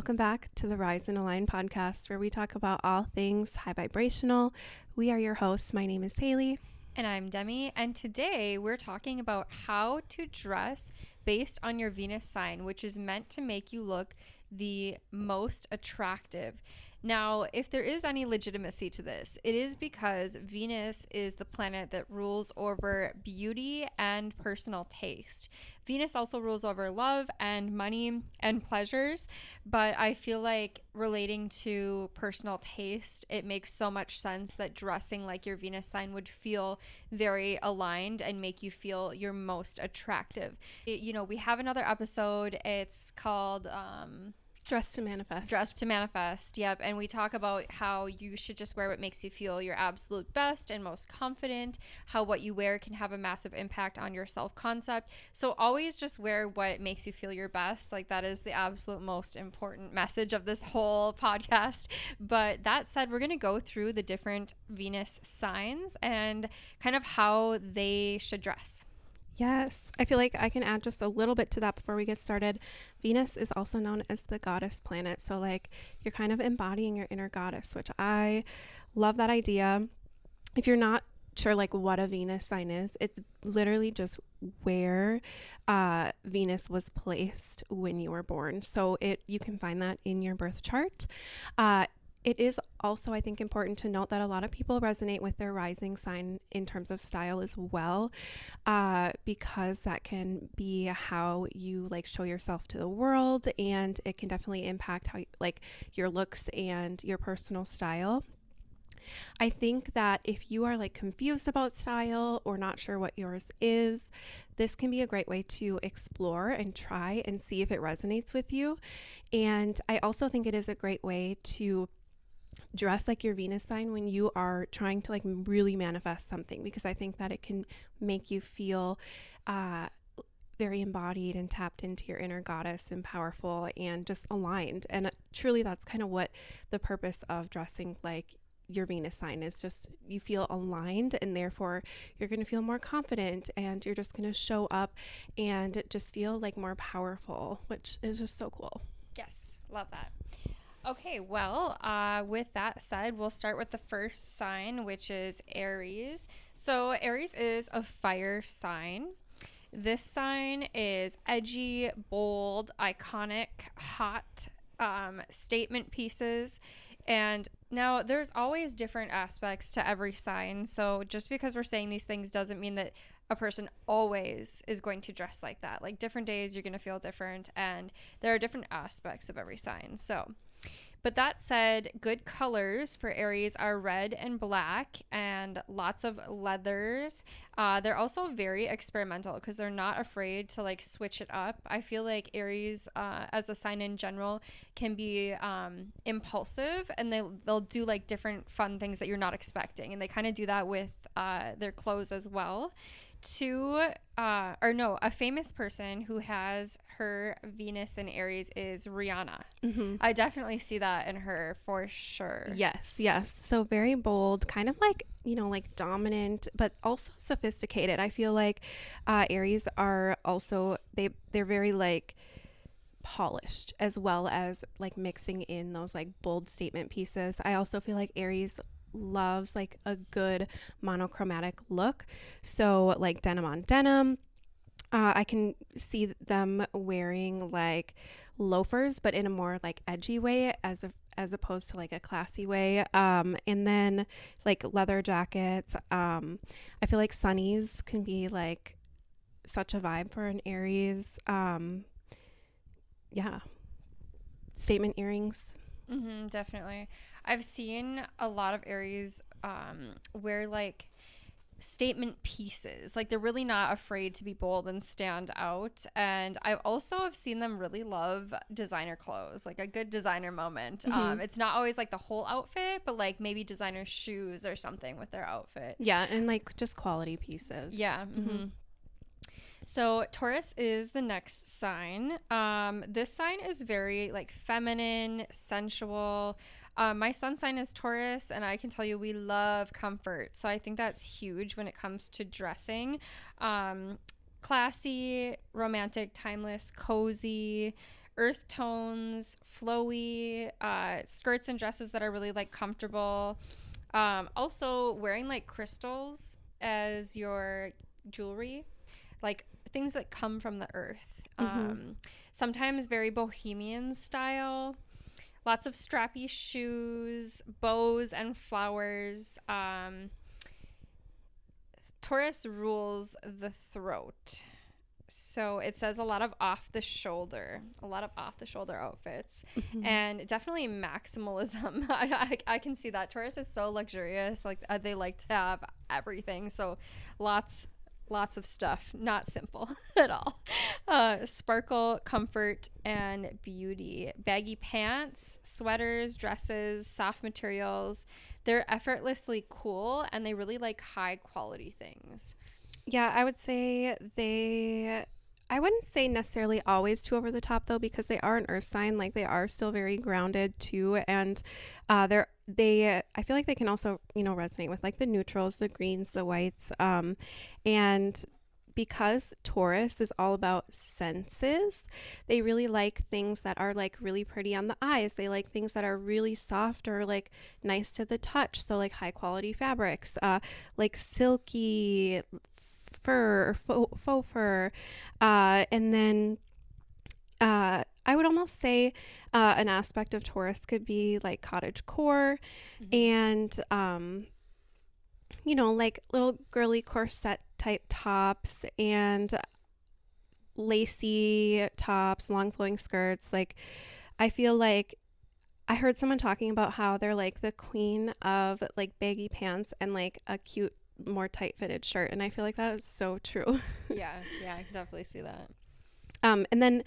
welcome back to the Rise and Align podcast, where we talk about all things high vibrational. We are your hosts. My name is Haley. And I'm Demi, and today we're talking about how to dress based on your Venus sign, which is meant to make you look the most attractive. Now, if there is any legitimacy to this, it is because Venus is the planet that rules over beauty and personal taste. Venus also rules over love and money and pleasures, but I feel like relating to personal taste, it makes so much sense that dressing like your Venus sign would feel very aligned and make you feel your most attractive. We have another episode. It's called Dress to Manifest. Dress to Manifest, yep. And we talk about how you should just wear what makes you feel your absolute best and most confident, how what you wear can have a massive impact on your self-concept. So always just wear what makes you feel your best. Like, that is the absolute most important message of this whole podcast. But that said, we're going to go through the different Venus signs and kind of how they should dress. Yes, I feel like I can add just a little bit to that before we get started. Venus is also known as the goddess planet. So like you're kind of embodying your inner goddess, which I love that idea. If you're not sure like what a Venus sign is, it's literally just where Venus was placed when you were born. So you can find that in your birth chart. It is also, I think, important to note that a lot of people resonate with their rising sign in terms of style as well, because that can be how you like show yourself to the world, and it can definitely impact how like your looks and your personal style. I think that if you are like confused about style or not sure what yours is, this can be a great way to explore and try and see if it resonates with you. And I also think it is a great way to dress like your Venus sign when you are trying to like really manifest something, because I think that it can make you feel very embodied and tapped into your inner goddess and powerful and just aligned. And truly that's kind of what the purpose of dressing like your Venus sign is. Just you feel aligned, and therefore you're going to feel more confident, and you're just going to show up and just feel like more powerful, which is just so cool. Yes, love that. Okay, well, with that said, we'll start with the first sign, which is Aries. So Aries is a fire sign. This sign is edgy, bold, iconic, hot, statement pieces. And now there's always different aspects to every sign. So just because we're saying these things doesn't mean that a person always is going to dress like that. Like, different days you're going to feel different, and there are different aspects of every sign. But that said, good colors for Aries are red and black, and lots of leathers. They're also very experimental because they're not afraid to like switch it up. I feel like Aries, as a sign in general, can be impulsive, and they'll do like different fun things that you're not expecting, and they kind of do that with their clothes as well. A famous person who has her Venus in Aries is Rihanna. Mm-hmm. I definitely see that in her for sure. Yes. So very bold, kind of like, like dominant, but also sophisticated. I feel like Aries are also, they're very like polished, as well as like mixing in those like bold statement pieces. I also feel like Aries loves like a good monochromatic look, so like denim on denim. I can see them wearing like loafers, but in a more like edgy way, as opposed to like a classy way. And then like leather jackets. I feel like sunnies can be like such a vibe for an Aries. Statement earrings. Mm-hmm, definitely. I've seen a lot of Aries wear like statement pieces. Like, they're really not afraid to be bold and stand out. And I also have seen them really love designer clothes, like a good designer moment. Mm-hmm. It's not always like the whole outfit, but like maybe designer shoes or something with their outfit. Yeah, and like just quality pieces. Yeah. Mm-hmm. So Taurus is the next sign. This sign is very like feminine, sensual. My sun sign is Taurus, and I can tell you we love comfort. So I think that's huge when it comes to dressing. Classy, romantic, timeless, cozy, earth tones, flowy, skirts and dresses that are really like comfortable. Also wearing like crystals as your jewelry, like things that come from the earth. Sometimes very bohemian style. Lots of strappy shoes, bows and flowers. Taurus rules the throat. So it says a lot of off the shoulder outfits, and definitely maximalism. I can see that. Taurus is so luxurious. Like they like to have everything. So lots of stuff, not simple at all. Sparkle, comfort, and beauty. Baggy pants, sweaters, dresses, soft materials. They're effortlessly cool, and they really like high quality things. Yeah, I would say I wouldn't say necessarily always too over the top though, because they are an earth sign. Like they are still very grounded too. And I feel like they can also, resonate with like the neutrals, the greens, the whites. And because Taurus is all about senses, they really like things that are like really pretty on the eyes. They like things that are really soft or like nice to the touch. So like high quality fabrics, like silky fur or faux fur. And then I would almost say an aspect of Taurus could be like cottage core and, like little girly corset type tops and lacy tops, long flowing skirts. Like, I feel like I heard someone talking about how they're like the queen of like baggy pants and like a cute, more tight fitted shirt. And I feel like that is so true. Yeah, I can definitely see that. And then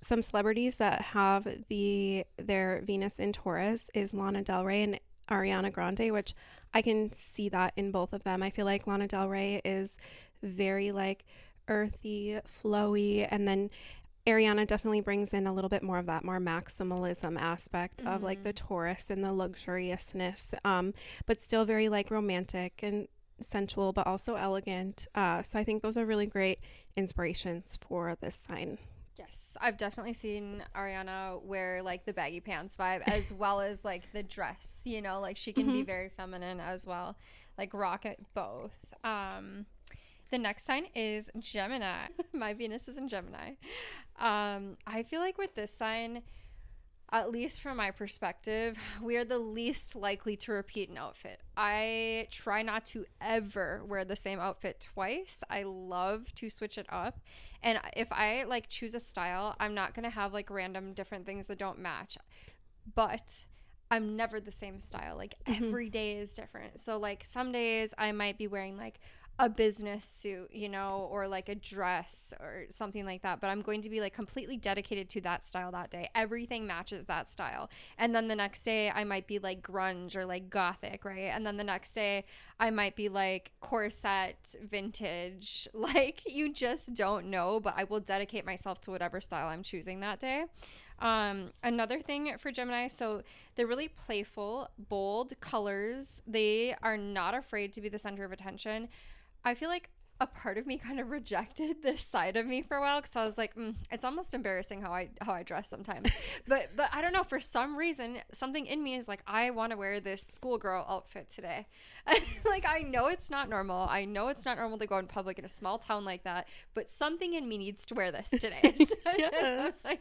some celebrities that have their Venus in Taurus is Lana Del Rey and Ariana Grande, which I can see that in both of them. I feel like Lana Del Rey is very like earthy, flowy, and then Ariana definitely brings in a little bit more of that more maximalism aspect of like the Taurus and the luxuriousness, but still very like romantic and sensual, but also elegant. So I think those are really great inspirations for this sign. Yes, I've definitely seen Ariana wear like the baggy pants vibe as well as like the dress, like she can be very feminine as well, like rock it both. The next sign is Gemini. My Venus is in Gemini. I feel like with this sign, at least from my perspective, we are the least likely to repeat an outfit. I try not to ever wear the same outfit twice. I love to switch it up. And if I like choose a style, I'm not going to have like random different things that don't match. But I'm never the same style. Like every day is different. So like some days I might be wearing like a business suit, or like a dress or something like that. But I'm going to be like completely dedicated to that style that day. Everything matches that style. And then the next day I might be like grunge or like gothic, right? And then the next day I might be like corset, vintage. Like you just don't know, but I will dedicate myself to whatever style I'm choosing that day. Another thing for Gemini, so they're really playful, bold colors. They are not afraid to be the center of attention. I feel like a part of me kind of rejected this side of me for a while because I was like, it's almost embarrassing how I dress sometimes. but I don't know, for some reason, something in me is like, I want to wear this schoolgirl outfit today. Like, I know it's not normal. I know it's not normal to go in public in a small town like that, but something in me needs to wear this today. So I was like,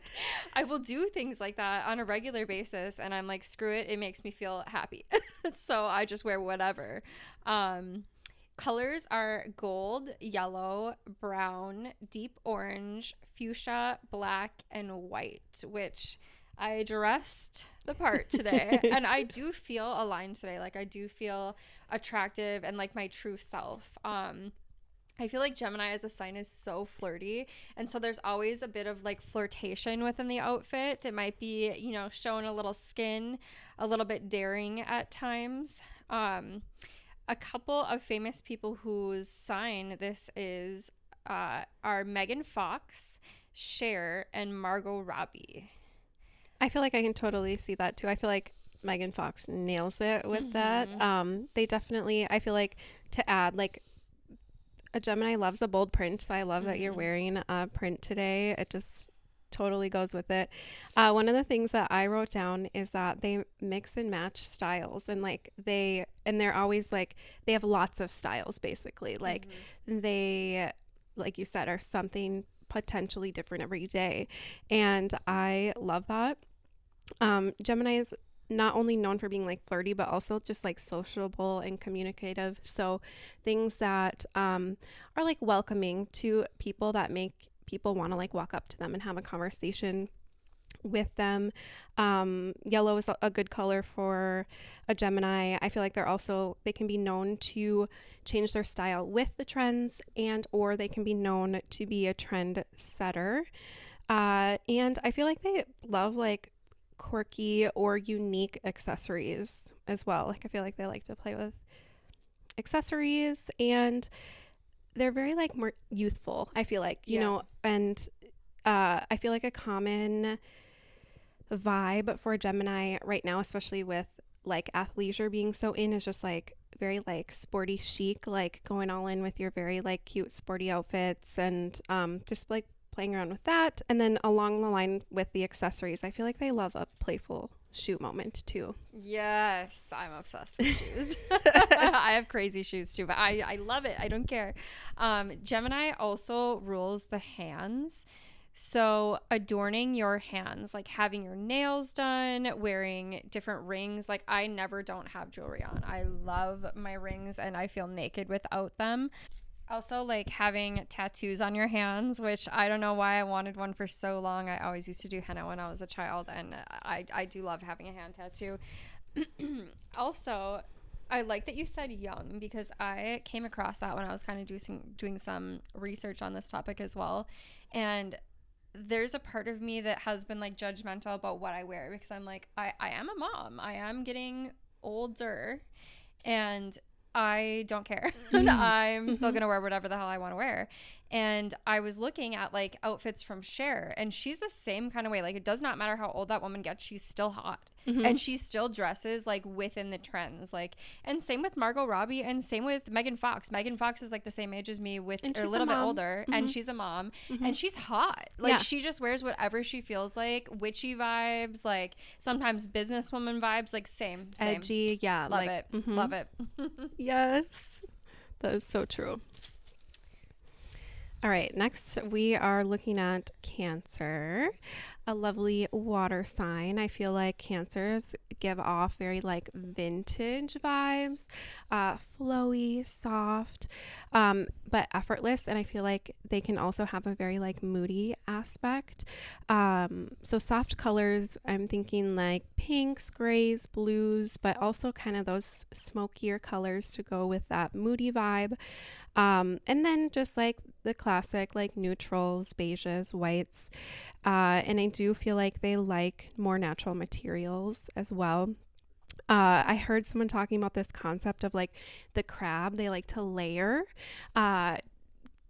I will do things like that on a regular basis, and I'm like, screw it. It makes me feel happy. So I just wear whatever. Colors are gold, yellow, brown, deep orange, fuchsia, black, and white, which I dressed the part today. And I do feel aligned today. Like I do feel attractive and like my true self. I feel like Gemini as a sign is so flirty. And so there's always a bit of like flirtation within the outfit. It might be, showing a little skin, a little bit daring at times. A couple of famous people whose sign this is are Megan Fox, Cher, and Margot Robbie. I feel like I can totally see that too. I feel like Megan Fox nails it with that. They definitely, I feel like to add like a Gemini loves a bold print. So I love that you're wearing a print today. It just totally goes with it. One of the things that I wrote down is that they mix and match styles, and they're always like, they have lots of styles basically. Like they, like you said, are something potentially different every day. And I love that. Gemini is not only known for being like flirty, but also just like sociable and communicative. So things that are like welcoming to people, that make people want to like walk up to them and have a conversation with them. Yellow is a good color for a Gemini. I feel like they can be known to change their style with the trends, and or they can be known to be a trend setter. And I feel like they love like quirky or unique accessories as well. Like I feel like they like to play with accessories, and they're very like more youthful, I feel like, you know, and I feel like a common vibe for Gemini right now, especially with like athleisure being so in, is just like very like sporty chic, like going all in with your very like cute sporty outfits, and just like playing around with that. And then along the line with the accessories, I feel like they love a playful shoe moment too. Yes, I'm obsessed with shoes. I have crazy shoes too, but I love it. I don't care. Gemini also rules the hands. So adorning your hands, like having your nails done, wearing different rings. Like I never don't have jewelry on. I love my rings and I feel naked without them. Also, like having tattoos on your hands, which I don't know why I wanted one for so long. I always used to do henna when I was a child, and I do love having a hand tattoo. Also, I like that you said young, because I came across that when I was kind of doing some research on this topic as well. And there's a part of me that has been like judgmental about what I wear, because I'm like, I am a mom. I am getting older, and I don't care. I'm still going to wear whatever the hell I want to wear. And I was looking at like outfits from Cher, and she's the same kind of way. Like it does not matter how old that woman gets, she's still hot. And she still dresses like within the trends. Like, and same with Margot Robbie, and same with Megan Fox. Megan Fox is like the same age as me, or a little bit older, and she's a mom, and she's hot. Like she just wears whatever she feels like. Witchy vibes, like sometimes businesswoman vibes, like same. Edgy, yeah. Love it. Love it. Yes. That is so true. All right, next we are looking at Cancer, a lovely water sign. I feel like Cancers give off very like vintage vibes, flowy, soft, but effortless. And I feel like they can also have a very like moody aspect. So soft colors, I'm thinking like pinks, grays, blues, but also kind of those smokier colors to go with that moody vibe. And then just like the classic like neutrals, beiges, whites. And I do feel like they like more natural materials as well. I heard someone talking about this concept of like the crab. They like to layer,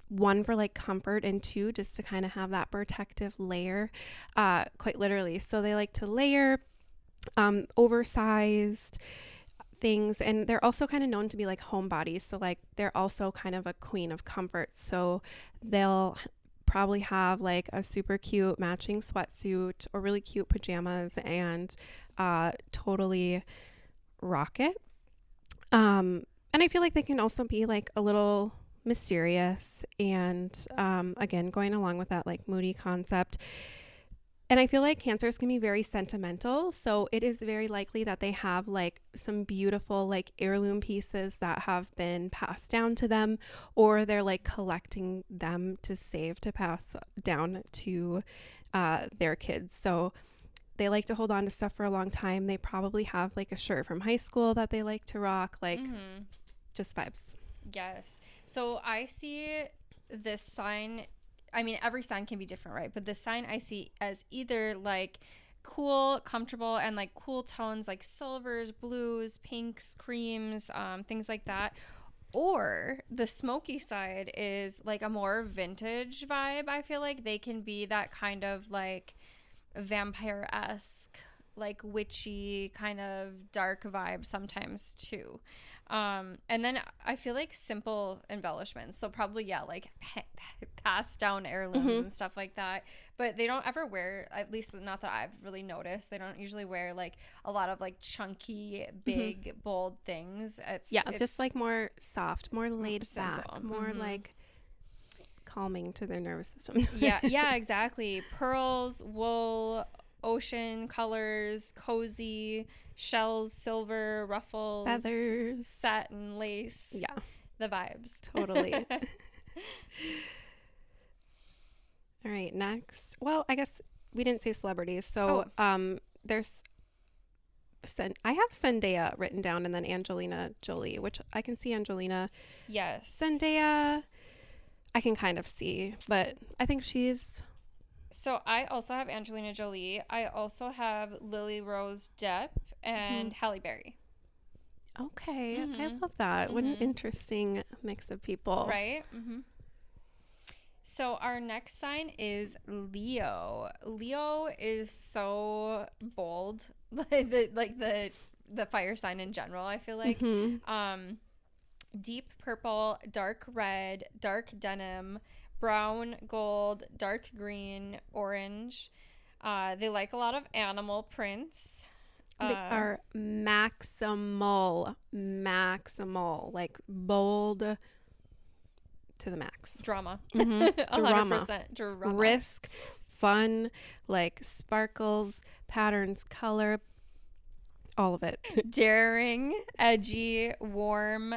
one for like comfort, and two just to kind of have that protective layer, quite literally. So they like to layer oversized things, and they're also kind of known to be like homebodies. So like they're also kind of a queen of comfort. So they'll probably have like a super cute matching sweatsuit or really cute pajamas, and totally rock it. And I feel like they can also be like a little mysterious, and again, going along with that like moody concept. And I feel like Cancers can be very sentimental. So it is very likely that they have like some beautiful like heirloom pieces that have been passed down to them, or they're like collecting them to save to pass down to their kids. So they like to hold on to stuff for a long time. They probably have like a shirt from high school that they like to rock, like just vibes. Yes. So I see this sign. I mean, every sign can be different, right? But the sign I see as either like cool, comfortable, and like cool tones like silvers, blues, pinks, creams, things like that. Or the smoky side is like a more vintage vibe. I feel like they can be that kind of like vampire-esque, like witchy kind of dark vibe sometimes too. And then I feel like simple embellishments. So probably, yeah, like passed down heirlooms and stuff like that. But they don't ever wear, at least not that I've really noticed, they don't usually wear like a lot of like chunky, big, bold things. Yeah, just like more soft, more laid simple. back, more like calming to their nervous system. Yeah, exactly. Pearls, wool, ocean colors, cozy, shells, silver, ruffles, Feathers, satin, lace. Yeah, the vibes. Totally. All right, next. Well, I guess we didn't say celebrities. So there's I have Zendaya written down and then Angelina Jolie, which I can see Angelina. Yes. Zendaya, I can kind of see, but I think she's... So I also have Angelina Jolie. I also have Lily Rose Depp and Halle Berry. Okay, I love that. What an interesting mix of people. Right? So our next sign is Leo. Leo is so bold, like the fire sign in general, I feel like. Deep purple, dark red, dark denim, brown, gold, dark green, orange. They like a lot of animal prints. They are maximal, like bold to the max. Drama. 100% drama. Risk, fun, like sparkles, patterns, color, all of it. Daring, edgy, warm,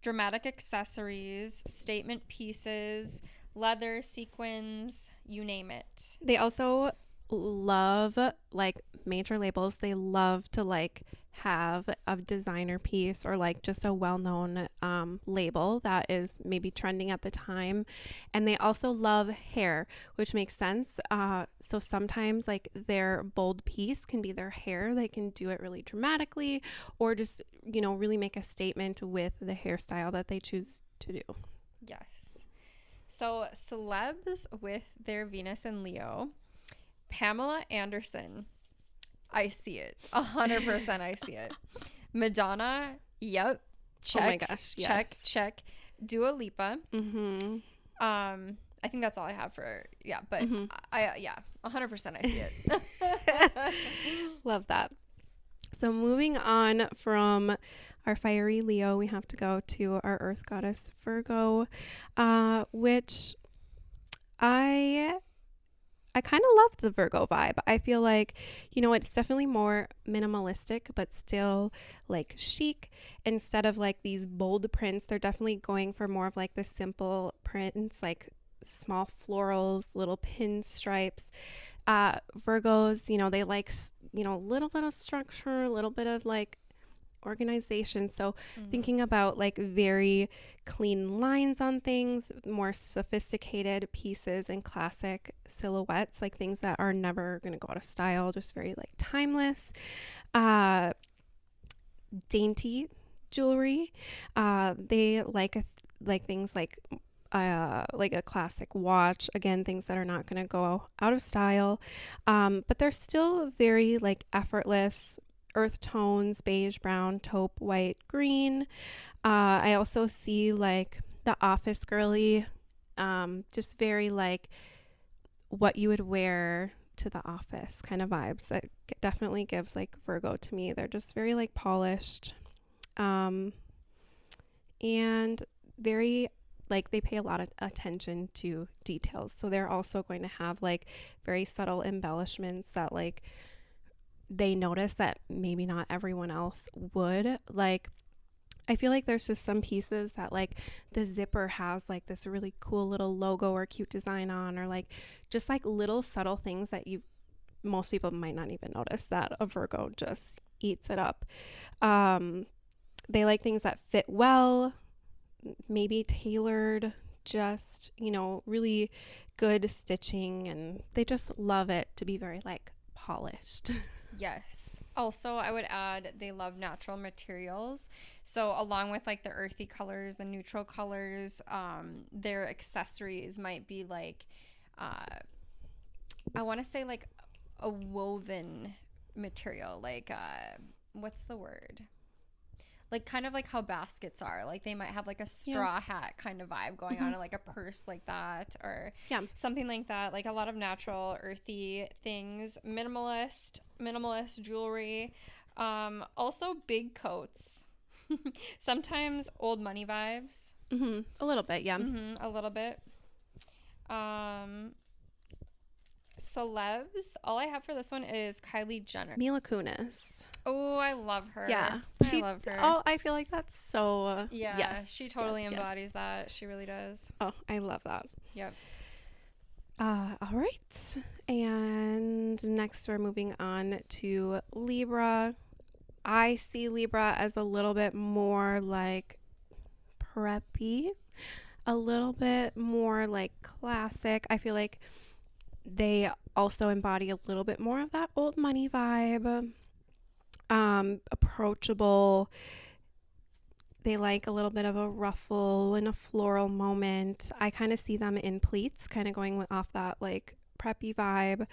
dramatic accessories, statement pieces, leather, sequins, you name it. They also love like major labels. They love to like have a designer piece or like just a well-known label that is maybe trending at the time. And they also love hair, which makes sense. So sometimes like their bold piece can be their hair. They can do it really dramatically or just, you know, really make a statement with the hairstyle that they choose to do. Yes. So celebs with their Venus and Leo. Pamela Anderson. I see it. 100% I see it. Madonna. Yep. Check. Oh my gosh. Yes. Check. Dua Lipa. I think that's all I have for, but yeah, 100% I see it. Love that. So moving on from our fiery Leo, we have to go to our earth goddess Virgo, which I kind of love the Virgo vibe. I feel like, you know, it's definitely more minimalistic, but still like chic. Instead of like these bold prints, they're definitely going for more of like the simple prints, like small florals, little pinstripes. Virgos, you know, they like, you know, a little bit of structure, a little bit of like organization. So thinking about like very clean lines on things, more sophisticated pieces and classic silhouettes, like things that are never going to go out of style, just very like timeless. Dainty jewelry. They like things like a classic watch, again, things that are not going to go out of style, but they're still very like effortless earth tones, beige, brown, taupe, white, green. I also see like the office girly, just very like what you would wear to the office kind of vibes. That definitely gives like Virgo to me. They're just very like polished, and very like they pay a lot of attention to details. So they're also going to have like very subtle embellishments that like they notice that maybe not everyone else would. Like I feel like there's just some pieces that like the zipper has like this really cool little logo or cute design on, or like just like little subtle things that most people might not even notice that a Virgo just eats it up. They like things that fit well, maybe tailored, just, you know, really good stitching, and they just love it to be very like polished. Yes. Also, I would add they love natural materials. So along with like the earthy colors, the neutral colors, their accessories might be like, I want to say like a woven material, like, what's the word? like kind of like how baskets are. Like they might have like a straw hat kind of vibe going on, or like a purse like that, or something like that. Like a lot of natural, earthy things. Minimalist jewelry. Also big coats. Sometimes old money vibes. A little bit, yeah. A little bit. Celebs. All I have for this one is Kylie Jenner. Mila Kunis. Oh, I love her. Yeah. I love her. Oh, I feel like that's so... yeah, yes, she totally yes, embodies that. She really does. Oh, I love that. Yep. All right. And next we're moving on to Libra. I see Libra as a little bit more like preppy, a little bit more like classic. I feel like they also embody a little bit more of that old money vibe. Approachable. They like a little bit of a ruffle and a floral moment. I kind of see them in pleats, kind of going off that like preppy vibe.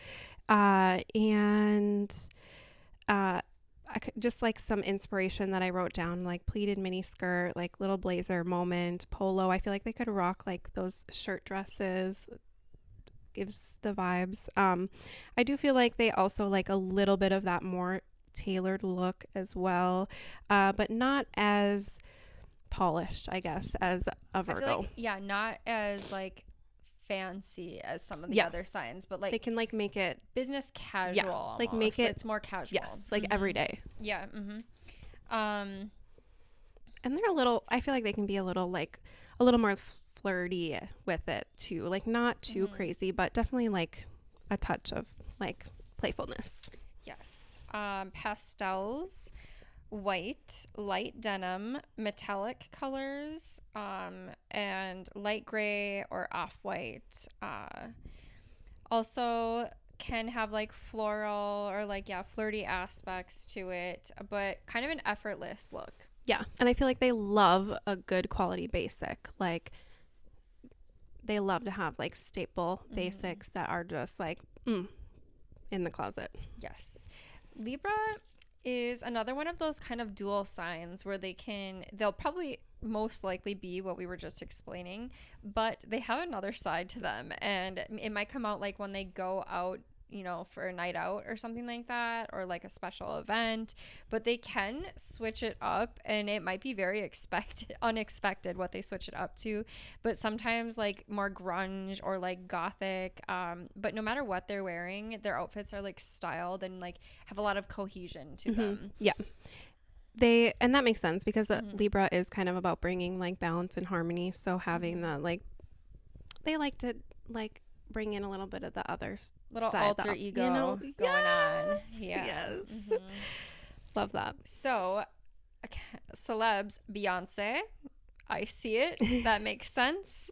Just like some inspiration that I wrote down, like pleated mini skirt, like little blazer moment, polo. I feel like they could rock like those shirt dresses. Gives the vibes. I do feel like they also like a little bit of that more tailored look as well, but not as polished, I guess, as a Virgo. I feel like, not as like fancy as some of the other signs, but like they can like make it business casual, like make it, it's more casual. Yes, like every day. Yeah. And they're a little, I feel like they can be a little more flirty with it too, like not too crazy, but definitely like a touch of like playfulness. Yes. Pastels, white, light denim, metallic colors, and light gray or off-white. Also can have like floral or like, flirty aspects to it, but kind of an effortless look. Yeah. And I feel like they love a good quality basic. Like they love to have like staple basics that are just like in the closet. Yes. Libra is another one of those kind of dual signs where they'll probably most likely be what we were just explaining, but they have another side to them, and it might come out like when they go out, for a night out or something like that, or like a special event, but they can switch it up, and it might be very unexpected what they switch it up to, but sometimes like more grunge or like gothic, but no matter what they're wearing, their outfits are like styled and like have a lot of cohesion to them. Yeah. And that makes sense because Libra is kind of about bringing like balance and harmony, so having that like they like to like bring in a little bit of the other little side, alter ego going on. Yes. Love that. So celebs, Beyonce, I see it. That makes sense.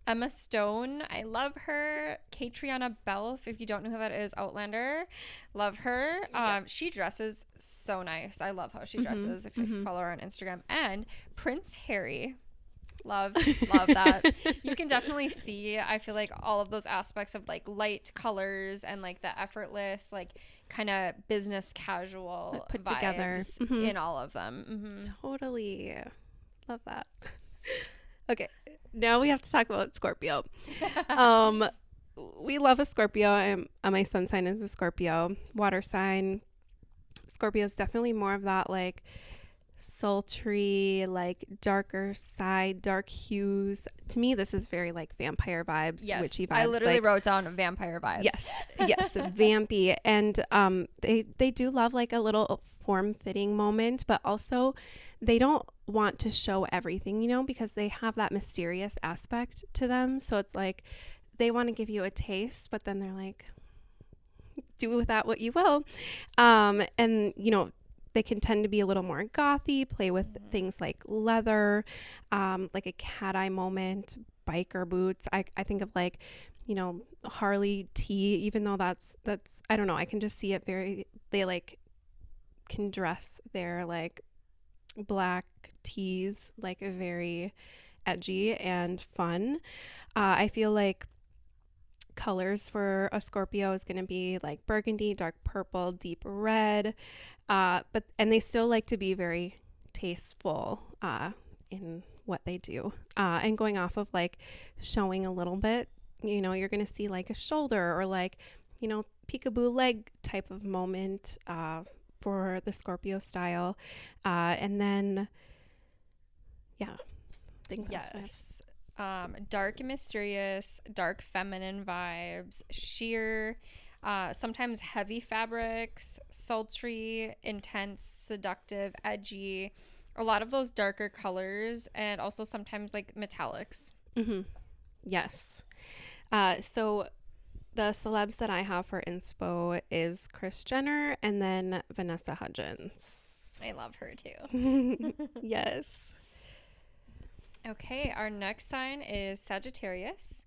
Emma Stone, I love her. Catriona Balfe, if you don't know who that is, Outlander, love her. She dresses so nice. I love how she dresses. If you follow her on Instagram. And Prince Harry, love that. You can definitely see, I feel like, all of those aspects of like light colors and like the effortless, like kind of business casual put vibes together in all of them. Totally love that. Okay, now we have to talk about Scorpio. We love a Scorpio. My sun sign is a Scorpio, water sign. Scorpio is definitely more of that like sultry, like darker side, dark hues. To me, this is very like vampire vibes, witchy vibes. I literally wrote down vampire vibes. Yes, vampy. And they do love like a little form-fitting moment, but also they don't want to show everything, because they have that mysterious aspect to them. So it's like they want to give you a taste, but then they're like, do with that what you will. And they can tend to be a little more gothy, play with things like leather, like a cat eye moment, biker boots. I think of like, Harley tee, even though that's I don't know, I can just see it they like can dress their like black tees like very edgy and fun. I feel like colors for a Scorpio is going to be like burgundy, dark purple, deep red, and they still like to be very tasteful in what they do. And going off of like showing a little bit, you know, you're going to see like a shoulder or like, you know, peekaboo leg type of moment for the Scorpio style. And then, yeah, I think that's Yes. Dark and mysterious, dark feminine vibes, sheer, sometimes heavy fabrics, sultry, intense, seductive, edgy, a lot of those darker colors, and also sometimes like metallics. Mm-hmm. Yes. So the celebs that I have for inspo is Kris Jenner and then Vanessa Hudgens. I love her too. Yes. Okay, our next sign is Sagittarius.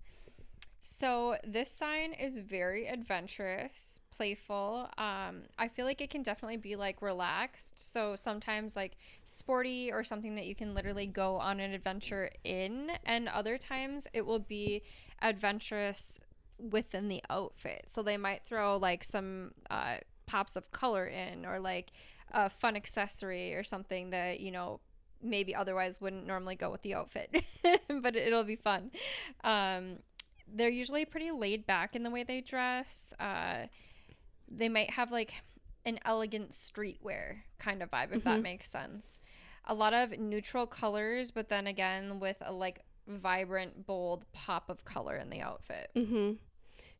So this sign is very adventurous, playful. I feel like it can definitely be like relaxed. So sometimes like sporty or something that you can literally go on an adventure in, and other times it will be adventurous within the outfit. So they might throw like some pops of color in, or like a fun accessory or something that, you know, maybe otherwise wouldn't normally go with the outfit, but it'll be fun. They're usually pretty laid back in the way they dress. They might have like an elegant streetwear kind of vibe, if that makes sense. A lot of neutral colors, but then again with a like vibrant, bold pop of color in the outfit. Mm-hmm.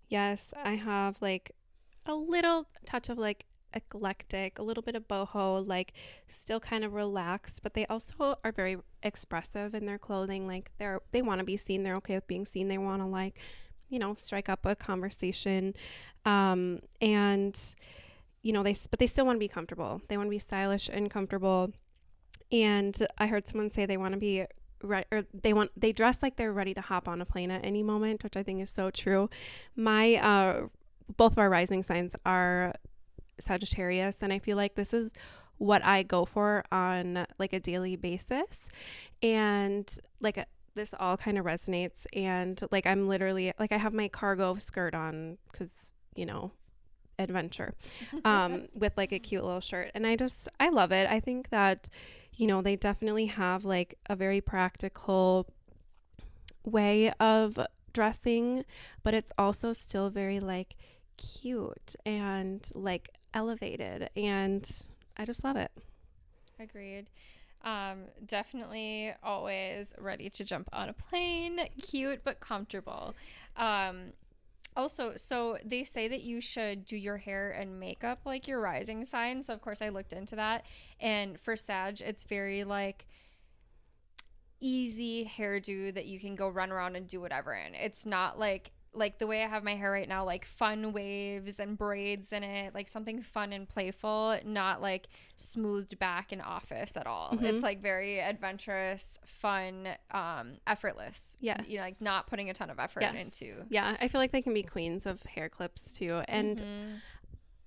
Yes, I have like a little touch of like eclectic, a little bit of boho, like still kind of relaxed, but they also are very expressive in their clothing. Like they want to be seen, they're okay with being seen. They want to like, you know, strike up a conversation. And you know, but they still want to be comfortable. They want to be stylish and comfortable. And I heard someone say they want to be or they dress like they're ready to hop on a plane at any moment, which I think is so true. My both of our rising signs are Sagittarius, and I feel like this is what I go for on like a daily basis, and like this all kind of resonates. And like I'm literally like I have my cargo skirt on because, you know, adventure, with like a cute little shirt, and I love it. I think that, you know, they definitely have like a very practical way of dressing, but it's also still very like cute and like elevated, and I just love it. Agreed. Definitely always ready to jump on a plane, cute but comfortable. Also, so they say that you should do your hair and makeup like your rising sign. So of course I looked into that, and for Sag, it's very like easy hairdo that you can go run around and do whatever in. It's not like the way I have my hair right now, like fun waves and braids in it, like something fun and playful, not like smoothed back in office at all. It's like very adventurous, fun, effortless. Yes. You know, like not putting a ton of effort into. Yeah, I feel like they can be queens of hair clips too. And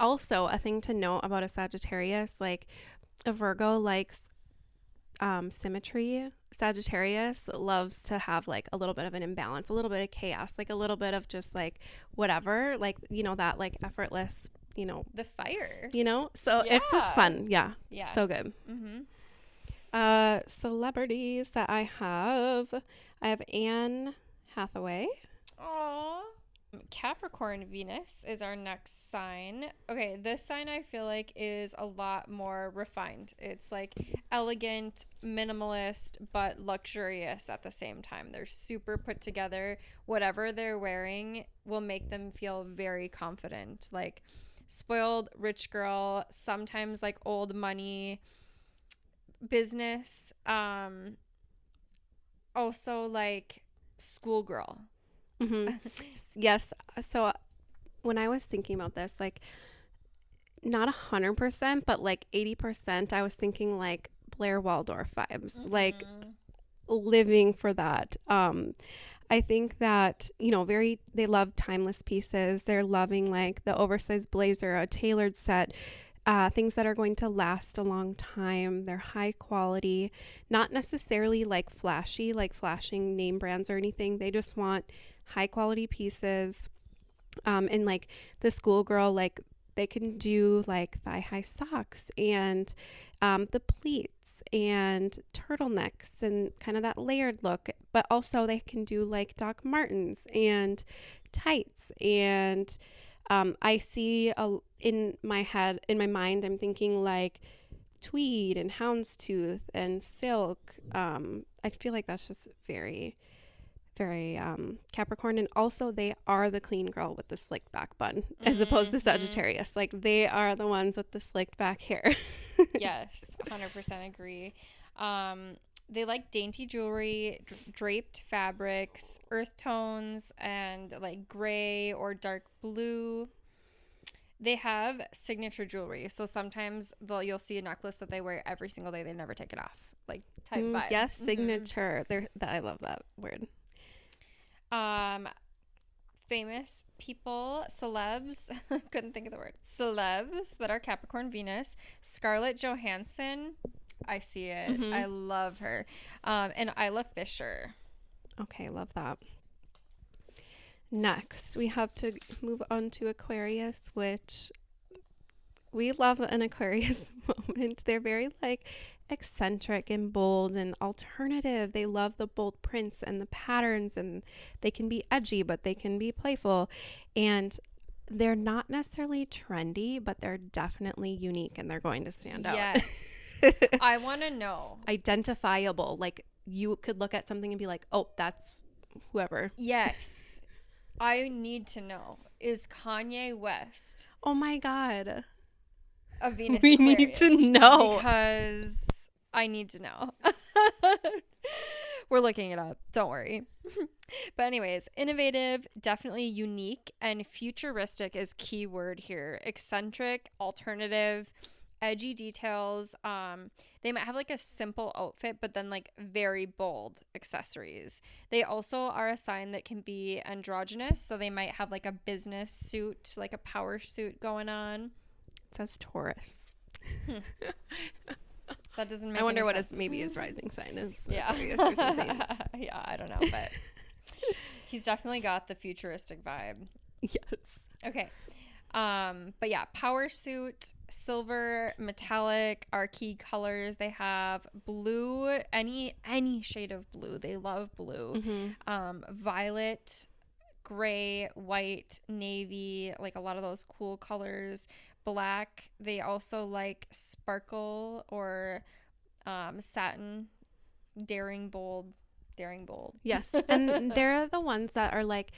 also a thing to note about a Sagittarius, like a Virgo likes symmetry. Sagittarius loves to have like a little bit of an imbalance, a little bit of chaos, like a little bit of just like whatever, like, you know, that like effortless, you know, the fire, you know, so it's just fun. Yeah, so good. Celebrities that I have Anne Hathaway. Aww. Capricorn Venus is our next sign. Okay, this sign I feel like is a lot more refined. It's like elegant, minimalist, but luxurious at the same time. They're super put together. Whatever they're wearing will make them feel very confident. Like spoiled rich girl, sometimes like old money, business, also like schoolgirl. Yes. So when I was thinking about this, like not 100%, but like 80%, I was thinking like Blair Waldorf vibes, like living for that. I think that, you know, they love timeless pieces. They're loving like the oversized blazer, a tailored set, things that are going to last a long time. They're high quality, not necessarily like flashy, like flashing name brands or anything. They just want high quality pieces. And like the schoolgirl, like they can do like thigh-high socks and the pleats and turtlenecks and kind of that layered look. But also they can do like Doc Martens and tights. And I see in my head, in my mind, I'm thinking like tweed and houndstooth and silk. I feel like that's just very, very Capricorn. And also they are the clean girl with the slicked back bun as opposed to Sagittarius. Like they are the ones with the slicked back hair. Yes, 100% agree. They like dainty jewelry, draped fabrics, earth tones, and like gray or dark blue. They have signature jewelry, so sometimes you'll see a necklace that they wear every single day. They never take it off, like type vibe. Yes, signature. I love that word. Famous people, celebs. Couldn't think of the word. Celebs that are Capricorn Venus. Scarlett Johansson. I see it. I love her. And Isla Fisher. Okay, love that. Next, we have to move on to Aquarius, which we love an Aquarius moment. They're very like eccentric and bold and alternative. They love the bold prints and the patterns, and they can be edgy, but they can be playful. And they're not necessarily trendy, but they're definitely unique and they're going to stand out. Yes. I want to know. Identifiable. Like you could look at something and be like, oh, that's whoever. Yes. I need to know. Is Kanye West Oh my God. a Venus We Aquarius? need to know. Because I need to know. We're looking it up. Don't worry. But anyways, innovative, definitely unique, and futuristic is key word here. Eccentric, alternative, edgy details. They might have like a simple outfit, but then like very bold accessories. They also are a sign that can be androgynous, so they might have like a business suit, like a power suit going on. It says Taurus. That doesn't make I wonder any what sense. his rising sign is. Yeah. Aquarius or something. Yeah, I don't know, but he's definitely got the futuristic vibe. Yes. Okay. But yeah, power suit, silver, metallic are key colors. They have blue, any shade of blue. They love blue. Violet, gray, white, navy, like a lot of those cool colors. Black. They also like sparkle or satin, daring bold. Yes. And they're the ones that are like,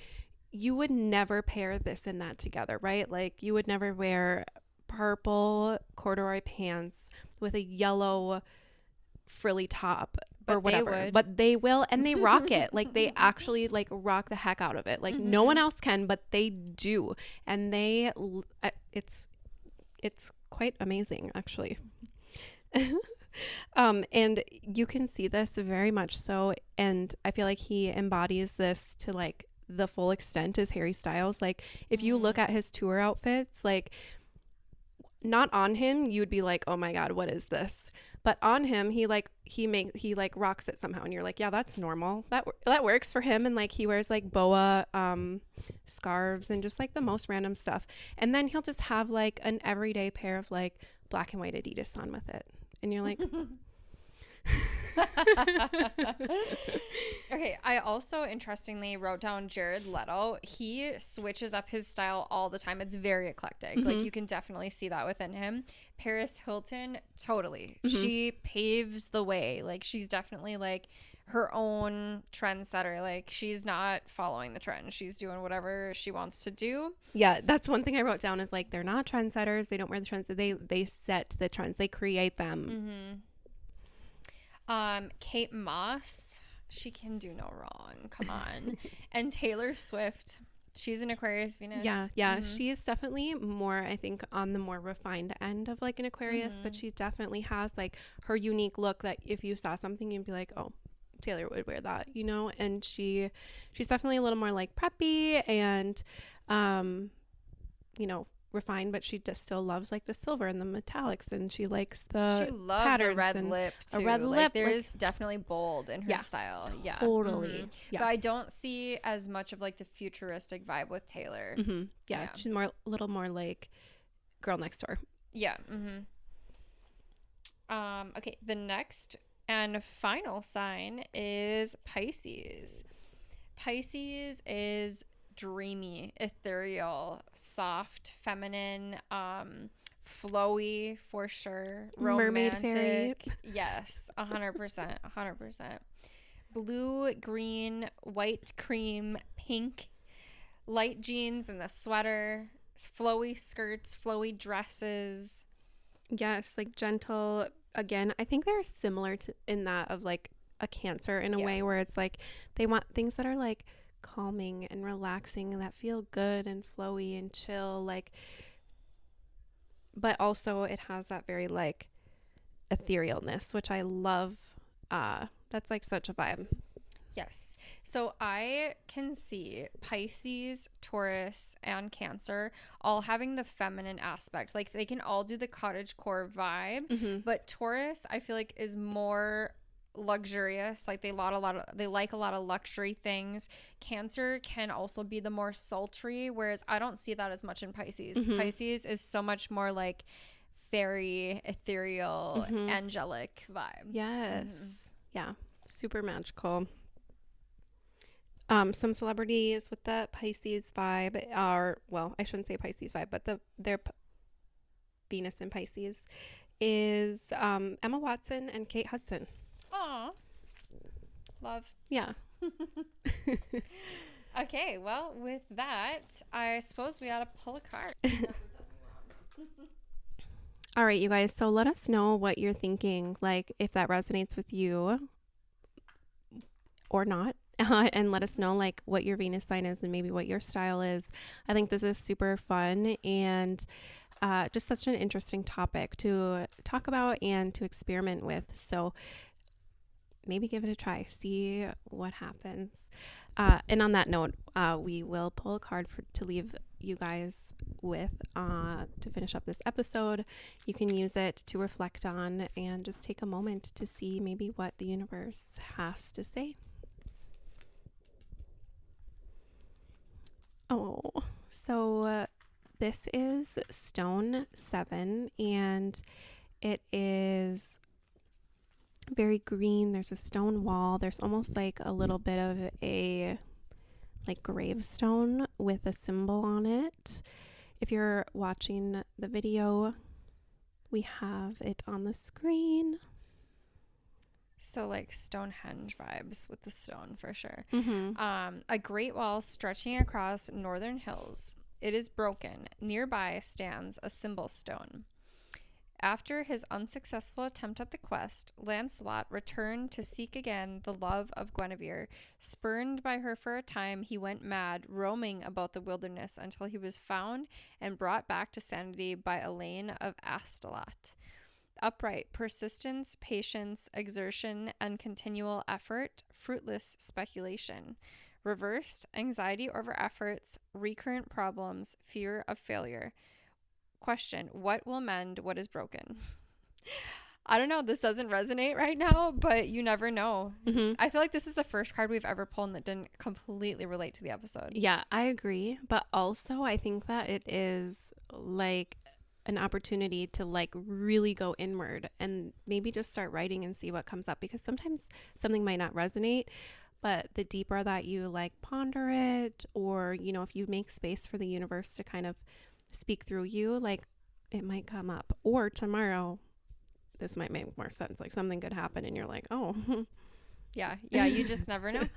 you would never pair this and that together, right? Like you would never wear purple corduroy pants with a yellow frilly top or whatever. But they will, and they rock it. Like they actually like rock the heck out of it. Like no one else can, but they do. And it's quite amazing actually. And you can see this very much so, and I feel like he embodies this to like the full extent as Harry Styles. Like if you look at his tour outfits, like not on him you would be like, oh my God, what is this? But on him, he rocks it somehow, and you're like, yeah, that's normal. That works for him. And like he wears like boa scarves and just like the most random stuff, and then he'll just have like an everyday pair of like black and white Adidas on with it, and you're like Okay, I also interestingly wrote down Jared Leto. He switches up his style all the time. It's very eclectic. Like you can definitely see that within him. Paris Hilton, totally. She paves the way. Like she's definitely like her own trendsetter. Like she's not following the trend. She's doing whatever she wants to do. Yeah, that's one thing I wrote down is like they're not trendsetters. They don't wear the trends. They set the trends. They create them. Kate Moss, she can do no wrong. Come on. And Taylor Swift, she's an Aquarius Venus. Yeah. She is definitely more, I think, on the more refined end of like an Aquarius, but she definitely has like her unique look that if you saw something, you'd be like, oh, Taylor would wear that, you know? And she's definitely a little more like preppy and, you know, refined, but she just still loves like the silver and the metallics, and she likes the she loves a red lip too. A red lip, there's definitely bold in her style. Yeah, totally. Yeah. But I don't see as much of like the futuristic vibe with Taylor. Yeah, she's a little more like girl next door. Yeah. Okay, the next and final sign is Pisces. Pisces is dreamy, ethereal, soft, feminine, flowy for sure, Mermaid fairy. romantic. Yes, 100%, 100%. Blue, green, white, cream, pink, light jeans and the sweater, flowy skirts, flowy dresses. Yes, like gentle. Again, I think they're similar to in that of like a Cancer in a Yeah. way where it's like they want things that are like calming and relaxing and that feel good and flowy and chill, like, but also it has that very like etherealness, which I love. That's like such a vibe. Yes. So I can see Pisces, Taurus, and Cancer all having the feminine aspect. Like they can all do the cottagecore vibe, but Taurus I feel like is more luxurious. Like they like a lot of luxury things. Cancer can also be the more sultry, whereas I don't see that as much in Pisces. Pisces is so much more like fairy, ethereal, angelic vibe. Yes. Yeah. Super magical. Some celebrities with the Pisces vibe are, well, I shouldn't say Pisces vibe, but their Venus in Pisces is Emma Watson and Kate Hudson. Aw. Love. Yeah. Okay, well, with that, I suppose we ought to pull a card. All right, you guys. So let us know what you're thinking, like if that resonates with you or not. And let us know like what your Venus sign is and maybe what your style is. I think this is super fun and just such an interesting topic to talk about and to experiment with. So maybe give it a try, see what happens. And on that note, we will pull a card to leave you guys with to finish up this episode. You can use it to reflect on and just take a moment to see maybe what the universe has to say. Oh, so this is stone 7 and it is very green. There's a stone wall. There's almost like a little bit of a like gravestone with a symbol on it. If you're watching the video, we have it on the screen. So like Stonehenge vibes with the stone for sure. Mm-hmm. A great wall stretching across northern hills. It is broken. Nearby stands a symbol stone. After his unsuccessful attempt at the quest, Lancelot returned to seek again the love of Guinevere. Spurned by her for a time, he went mad, roaming about the wilderness until he was found and brought back to sanity by Elaine of Astolat. Upright persistence, patience, exertion, and continual effort, fruitless speculation. Reversed, anxiety over efforts, recurrent problems, fear of failure. Question, what will mend what is broken? I don't know, this doesn't resonate right now, but you never know. I feel like this is the first card we've ever pulled that didn't completely relate to the episode. Yeah, I agree. But also I think that it is like an opportunity to like really go inward and maybe just start writing and see what comes up, because sometimes something might not resonate, but the deeper that you like ponder it, or you know, if you make space for the universe to kind of speak through you, like it might come up. Or tomorrow this might make more sense, like something could happen and you're like, oh. Yeah, you just never know.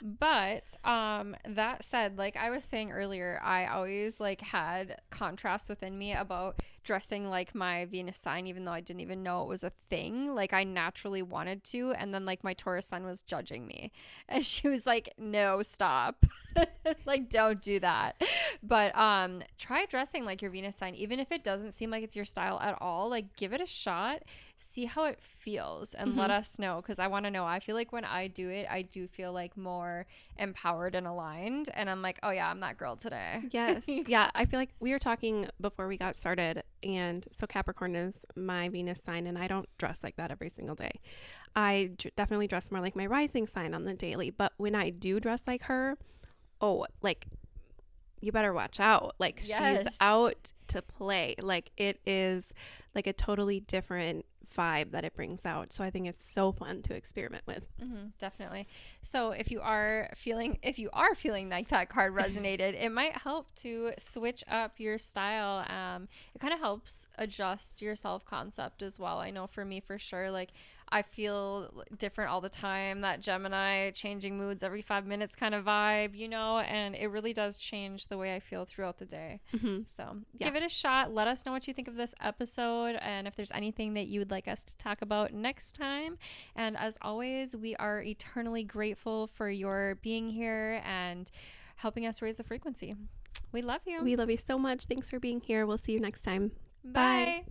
But that said, like I was saying earlier, I always like had contrast within me about dressing like my Venus sign, even though I didn't even know it was a thing. Like I naturally wanted to, and then like my Taurus sun was judging me, and she was like, "No, stop, like don't do that." But try dressing like your Venus sign, even if it doesn't seem like it's your style at all. Like give it a shot, see how it feels, and let us know, because I want to know. I feel like when I do it, I do feel like more empowered and aligned, and I'm like, oh yeah, I'm that girl today. Yes. Yeah, I feel like we were talking before we got started, and so Capricorn is my Venus sign, and I don't dress like that every single day. I definitely dress more like my rising sign on the daily, but when I do dress like her, oh, like you better watch out. Like she's Yes. out to play. Like it is like a totally different vibe that it brings out. So I think it's so fun to experiment with. Definitely. So if you are feeling like that card resonated, it might help to switch up your style. It kind of helps adjust your self concept as well. I know for me, for sure, like I feel different all the time. That Gemini changing moods every 5 minutes kind of vibe, and it really does change the way I feel throughout the day. So give it a shot. Let us know what you think of this episode, and if there's anything that you would like us to talk about next time. And as always, we are eternally grateful for your being here and helping us raise the frequency. We love you. We love you so much. Thanks for being here. We'll see you next time. Bye. Bye.